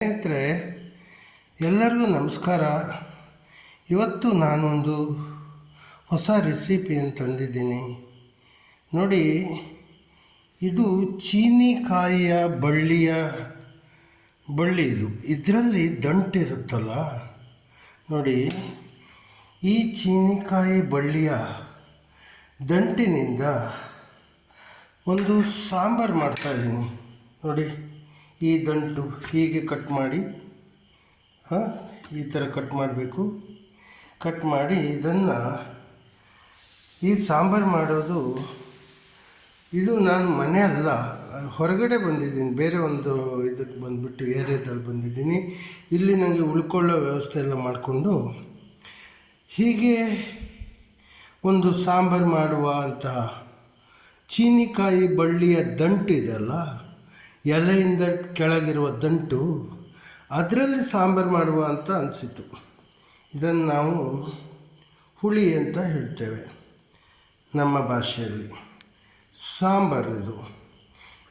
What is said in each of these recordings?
ಸ್ನೇಹಿತರೆ, ಎಲ್ಲರಿಗೂ ನಮಸ್ಕಾರ. ಇವತ್ತು ನಾನೊಂದು ಹೊಸ ರೆಸಿಪಿಯನ್ನು ತಂದಿದ್ದೀನಿ ನೋಡಿ. ಇದು ಚೀನಿಕಾಯಿಯ ಬಳ್ಳಿ. ಇದರಲ್ಲಿ ದಂಟಿರುತ್ತಲ್ಲ ನೋಡಿ. ಈ ಚೀನಿಕಾಯಿ ಬಳ್ಳಿಯ ದಂಟಿನಿಂದ ಒಂದು ಸಾಂಬಾರು ಮಾಡ್ತಾಯಿದ್ದೀನಿ ನೋಡಿ. ಈ ದಂಟು ಹೀಗೆ ಕಟ್ ಮಾಡಿ, ಈ ಥರ ಕಟ್ ಮಾಡಬೇಕು. ಕಟ್ ಮಾಡಿ ಇದನ್ನು ಈ ಸಾಂಬಾರು ಮಾಡೋದು. ಇದು ನಾನು ಮನೆ ಅಲ್ಲ, ಹೊರಗಡೆ ಬಂದಿದ್ದೀನಿ, ಬೇರೆ ಒಂದು ಇದಕ್ಕೆ ಬಂದುಬಿಟ್ಟು ಏರಿಯಾದಲ್ಲಿ ಬಂದಿದ್ದೀನಿ. ಇಲ್ಲಿ ನನಗೆ ಉಳ್ಕೊಳ್ಳೋ ವ್ಯವಸ್ಥೆ ಎಲ್ಲ ಮಾಡಿಕೊಂಡು ಹೀಗೆ ಒಂದು ಸಾಂಬಾರು ಮಾಡುವ ಅಂತ ಚೀನಿಕಾಯಿ ಬಳ್ಳಿಯ ದಂಟು ಇದೆಲ್ಲ, ಎಲೆಯಿಂದ ಕೆಳಗಿರುವ ದಂಟು, ಅದರಲ್ಲಿ ಸಾಂಬಾರು ಮಾಡುವ ಅಂತ ಅನಿಸಿತು. ಇದನ್ನು ನಾವು ಹುಳಿ ಅಂತ ಹೇಳ್ತೇವೆ ನಮ್ಮ ಭಾಷೆಯಲ್ಲಿ. ಸಾಂಬಾರು ಇದು.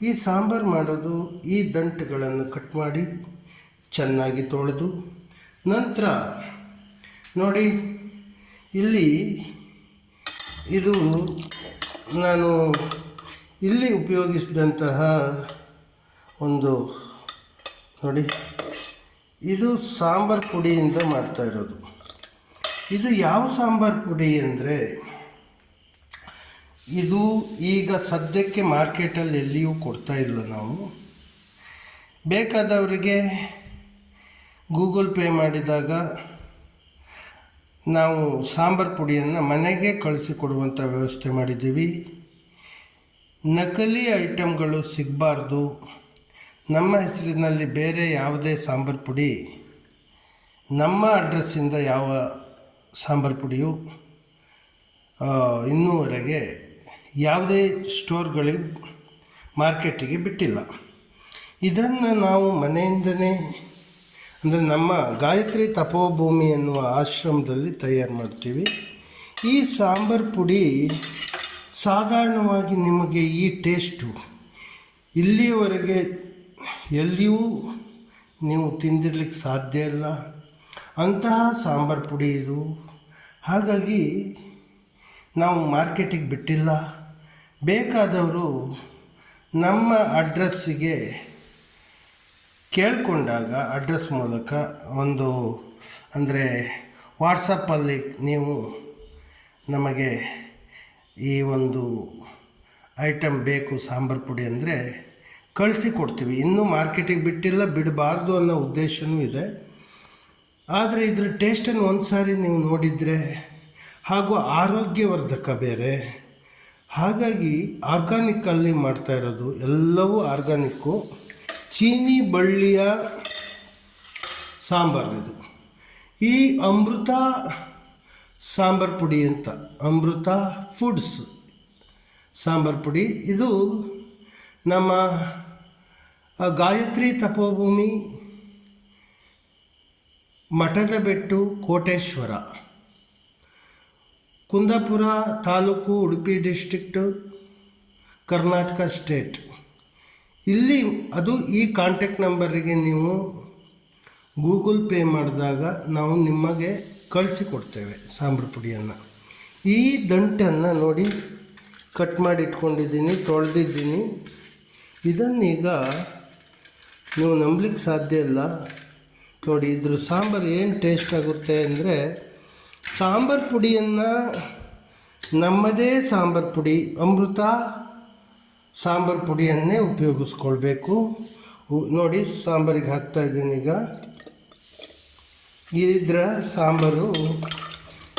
ಈ ಸಾಂಬಾರು ಮಾಡೋದು, ಈ ದಂಟುಗಳನ್ನು ಕಟ್ ಮಾಡಿ ಚೆನ್ನಾಗಿ ತೊಳೆದು ನಂತರ ನೋಡಿ, ಇಲ್ಲಿ ಇದು ನಾನು ಇಲ್ಲಿ ಉಪಯೋಗಿಸಿದಂತಹ ಒಂದು ನೋಡಿ, ಇದು ಸಾಂಬಾರು ಪುಡಿಯಿಂದ ಮಾಡ್ತಾ ಇರೋದು. ಇದು ಯಾವ ಸಾಂಬಾರು ಪುಡಿ ಅಂದರೆ, ಇದು ಈಗ ಸದ್ಯಕ್ಕೆ ಮಾರ್ಕೆಟಲ್ಲಿ ಎಲ್ಲಿಯೂ ಕೊಡ್ತಾ ಇಲ್ಲ. ನಾವು ಬೇಕಾದವರಿಗೆ ಗೂಗಲ್ ಪೇ ಮಾಡಿದಾಗ ನಾವು ಸಾಂಬಾರು ಪುಡಿಯನ್ನು ಮನೆಗೆ ಕಳಿಸಿಕೊಡುವಂಥ ವ್ಯವಸ್ಥೆ ಮಾಡಿದ್ದೀವಿ. ನಕಲಿ ಐಟಮ್ಗಳು ಸಿಗಬಾರ್ದು. ನಮ್ಮ ಹೆಸರಿನಲ್ಲಿ ಬೇರೆ ಯಾವುದೇ ಸಾಂಬಾರು ಪುಡಿ, ನಮ್ಮ ಅಡ್ರೆಸ್ಸಿಂದ ಯಾವ ಸಾಂಬಾರು ಪುಡಿಯು ಇನ್ನೂವರೆಗೆ ಯಾವುದೇ ಸ್ಟೋರ್ಗಳಿಗೆ, ಮಾರ್ಕೆಟಿಗೆ ಬಿಟ್ಟಿಲ್ಲ. ಇದನ್ನು ನಾವು ಮನೆಯಿಂದನೇ, ಅಂದರೆ ನಮ್ಮ ಗಾಯತ್ರಿ ತಪೋಭೂಮಿ ಎನ್ನುವ ಆಶ್ರಮದಲ್ಲಿ ತಯಾರು ಮಾಡ್ತೀವಿ. ಈ ಸಾಂಬಾರು ಪುಡಿ ಸಾಧಾರಣವಾಗಿ ನಿಮಗೆ ಈ ಟೇಸ್ಟು ಇಲ್ಲಿಯವರೆಗೆ ಎಲ್ಲಿಯೂ ನೀವು ತಿಂದಿರಲಿಕ್ಕೆ ಸಾಧ್ಯ ಇಲ್ಲ, ಅಂತಹ ಸಾಂಬಾರು ಪುಡಿ ಇದು. ಹಾಗಾಗಿ ನಾವು ಮಾರ್ಕೆಟಿಗೆ ಬಿಟ್ಟಿಲ್ಲ. ಬೇಕಾದವರು ನಮ್ಮ ಅಡ್ರೆಸ್ಸಿಗೆ ಕೇಳಿಕೊಂಡಾಗ, ಅಡ್ರೆಸ್ ಮೂಲಕ ಒಂದು, ಅಂದರೆ ವಾಟ್ಸಪ್ಪಲ್ಲಿ ನೀವು ನಮಗೆ ಈ ಒಂದು ಐಟಮ್ ಬೇಕು ಸಾಂಬಾರು ಪುಡಿ ಅಂದರೆ ಕಳಿಸಿಕೊಡ್ತೀವಿ. ಇನ್ನೂ ಮಾರ್ಕೆಟಿಗೆ ಬಿಟ್ಟಿಲ್ಲ, ಬಿಡಬಾರ್ದು ಅನ್ನೋ ಉದ್ದೇಶವೂ ಇದೆ. ಆದರೆ ಇದರ ಟೇಸ್ಟನ್ನು ಒಂದು ಸಾರಿ ನೀವು ನೋಡಿದರೆ, ಹಾಗೂ ಆರೋಗ್ಯವರ್ಧಕ ಬೇರೆ. ಹಾಗಾಗಿ ಆರ್ಗಾನಿಕ್ಕಲ್ಲಿ ಮಾಡ್ತಾ ಇರೋದು, ಎಲ್ಲವೂ ಆರ್ಗಾನಿಕ್ಕು. ಚೀನಿ ಬಳ್ಳಿಯ ಸಾಂಬಾರು ಇದು. ಈ ಅಮೃತ ಸಾಂಬಾರು ಪುಡಿ ಅಂತ, ಅಮೃತ ಫುಡ್ಸ್ ಸಾಂಬಾರು ಪುಡಿ. ಇದು ನಮ್ಮ ಗಾಯತ್ರಿ ತಪೋಭೂಮಿ, ಮಠದಬೆಟ್ಟು, ಕೋಟೇಶ್ವರ, ಕುಂದಾಪುರ ತಾಲೂಕು, ಉಡುಪಿ ಡಿಸ್ಟ್ರಿಕ್ಟು, ಕರ್ನಾಟಕ ಸ್ಟೇಟ್. ಇಲ್ಲಿ ಅದು ಈ ಕಾಂಟ್ಯಾಕ್ಟ್ ನಂಬರಿಗೆ ನೀವು ಗೂಗಲ್ ಪೇ ಮಾಡಿದಾಗ ನಾವು ನಿಮಗೆ ಕಳಿಸಿಕೊಡ್ತೇವೆ ಸಾಂಬಾರು ಪುಡಿಯನ್ನು. ಈ ದಂಟನ್ನು ನೋಡಿ ಕಟ್ ಮಾಡಿ ಇಟ್ಕೊಂಡಿದ್ದೀನಿ, ತೊಳೆದಿದ್ದೀನಿ. ಇದನ್ನೀಗ ನೀವು ನಂಬಲಿಕ್ಕೆ ಸಾಧ್ಯ ಇಲ್ಲ ನೋಡಿ. ಇದ್ರ ಸಾಂಬಾರು ಏನು ಟೇಸ್ಟ್ ಆಗುತ್ತೆ ಅಂದರೆ, ಸಾಂಬಾರು ಪುಡಿಯನ್ನು ನಮ್ಮದೇ ಸಾಂಬಾರು ಪುಡಿ, ಅಮೃತ ಸಾಂಬಾರು ಪುಡಿಯನ್ನೇ ಉಪಯೋಗಿಸ್ಕೊಳ್ಬೇಕು ನೋಡಿ. ಸಾಂಬಾರಿಗೆ ಹಾಕ್ತಾಯಿದ್ದೀನಿ ಈಗ. ಇದರ ಸಾಂಬಾರು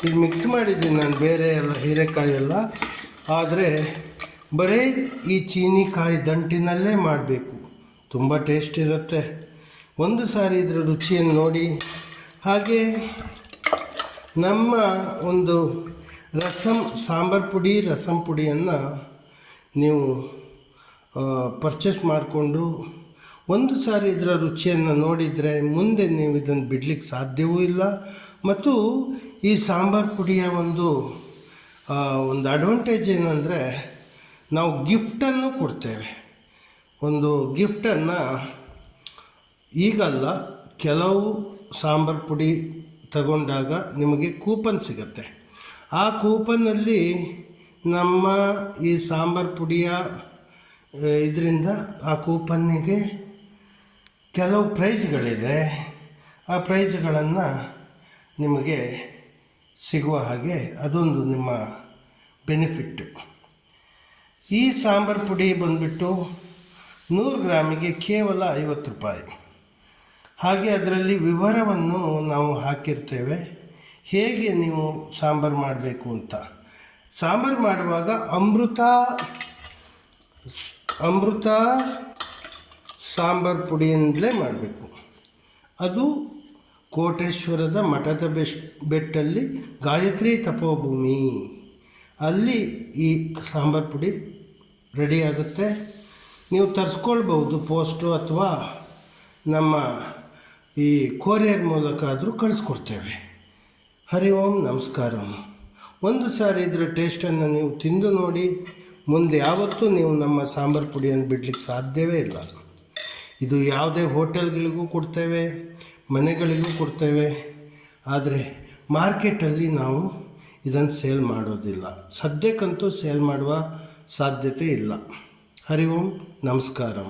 ಇದು ಮಿಕ್ಸ್ ಮಾಡಿದ್ದೀನಿ ನಾನು, ಬೇರೆ ಎಲ್ಲ ಹೀರೆಕಾಯಿ ಎಲ್ಲ. ಆದರೆ ಬರೀ ಈ ಚೀನಿಕಾಯಿ ದಂಟಿನಲ್ಲೇ ಮಾಡಬೇಕು, ತುಂಬ ಟೇಸ್ಟ್ ಇರುತ್ತೆ. ಒಂದು ಸಾರಿ ಇದರ ರುಚಿಯನ್ನು ನೋಡಿ. ಹಾಗೆ ನಮ್ಮ ಒಂದು ಸಾಂಬಾರು ಪುಡಿ, ರಸಂ ಪುಡಿಯನ್ನು ನೀವು ಪರ್ಚೇಸ್ ಮಾಡಿಕೊಂಡು ಒಂದು ಸಾರಿ ಇದರ ರುಚಿಯನ್ನು ನೋಡಿದರೆ ಮುಂದೆ ನೀವು ಇದನ್ನು ಬಿಡಲಿಕ್ಕೆ ಸಾಧ್ಯವೂ ಇಲ್ಲ. ಮತ್ತು ಈ ಸಾಂಬಾರು ಪುಡಿಯ ಒಂದು ಅಡ್ವಾಂಟೇಜ್ ಏನಂದರೆ, ನಾವು ಗಿಫ್ಟನ್ನು ಕೊಡ್ತೇವೆ. ಒಂದು ಗಿಫ್ಟನ್ನು ಈಗಲ್ಲ, ಕೆಲವು ಸಾಂಬಾರು ಪುಡಿ ತಗೊಂಡಾಗ ನಿಮಗೆ ಕೂಪನ್ ಸಿಗುತ್ತೆ. ಆ ಕೂಪನ್ನಲ್ಲಿ ನಮ್ಮ ಈ ಸಾಂಬಾರು ಪುಡಿಯ ಇದರಿಂದ ಆ ಕೂಪನ್ನಿಗೆ ಕೆಲವು ಪ್ರೈಜ್ಗಳಿದೆ. ಆ ಪ್ರೈಜ್ಗಳನ್ನು ನಿಮಗೆ ಸಿಗುವ ಹಾಗೆ ಅದೊಂದು ನಿಮ್ಮ ಬೆನಿಫಿಟ್ಟು. ಈ ಸಾಂಬಾರು ಪುಡಿ ಬಂದುಬಿಟ್ಟು 100 ಗ್ರಾಮಿಗೆ ಕೇವಲ 50 ರೂಪಾಯಿ. ಹಾಗೆ ಅದರಲ್ಲಿ ವಿವರವನ್ನು ನಾವು ಹಾಕಿರ್ತೇವೆ, ಹೇಗೆ ನೀವು ಸಾಂಬಾರು ಮಾಡಬೇಕು ಅಂತ. ಸಾಂಬಾರು ಮಾಡುವಾಗ ಅಮೃತ ಸಾಂಬಾರು ಪುಡಿಯಿಂದಲೇ ಮಾಡಬೇಕು. ಅದು ಕೋಟೇಶ್ವರದ ಮಠದ ಬೆಟ್ಟಲ್ಲಿ ಗಾಯತ್ರಿ ತಪೋಭೂಮಿ, ಅಲ್ಲಿ ಈ ಸಾಂಬಾರು ಪುಡಿ ರೆಡಿ ಆಗುತ್ತೆ. ನೀವು ತರಿಸ್ಕೊಳ್ಬೋದು, ಪೋಸ್ಟು ಅಥವಾ ನಮ್ಮ ಈ ಕೊರಿಯರ್ ಮೂಲಕ ಆದರೂ ಕಳಿಸ್ಕೊಡ್ತೇವೆ. ಹರಿ ಓಂ ನಮಸ್ಕಾರಂ. ಒಂದು ಸಾರಿ ಇದರ ಟೇಸ್ಟನ್ನು ನೀವು ತಿಂದು ನೋಡಿ, ಮುಂದೆ ಯಾವತ್ತೂ ನೀವು ನಮ್ಮ ಸಾಂಬಾರು ಪುಡಿಯನ್ನು ಬಿಡಲಿಕ್ಕೆ ಸಾಧ್ಯವೇ ಇಲ್ಲ. ಇದು ಯಾವುದೇ ಹೋಟೆಲ್ಗಳಿಗೂ ಕೊಡ್ತೇವೆ, ಮನೆಗಳಿಗೂ ಕೊಡ್ತೇವೆ. ಆದರೆ ಮಾರ್ಕೆಟಲ್ಲಿ ನಾವು ಇದನ್ನು ಸೇಲ್ ಮಾಡೋದಿಲ್ಲ. ಸದ್ಯಕ್ಕಂತೂ ಸೇಲ್ ಮಾಡುವ ಸಾಧ್ಯತೆ ಇಲ್ಲ. ಹರಿ ಓಂ ನಮಸ್ಕಾರಂ.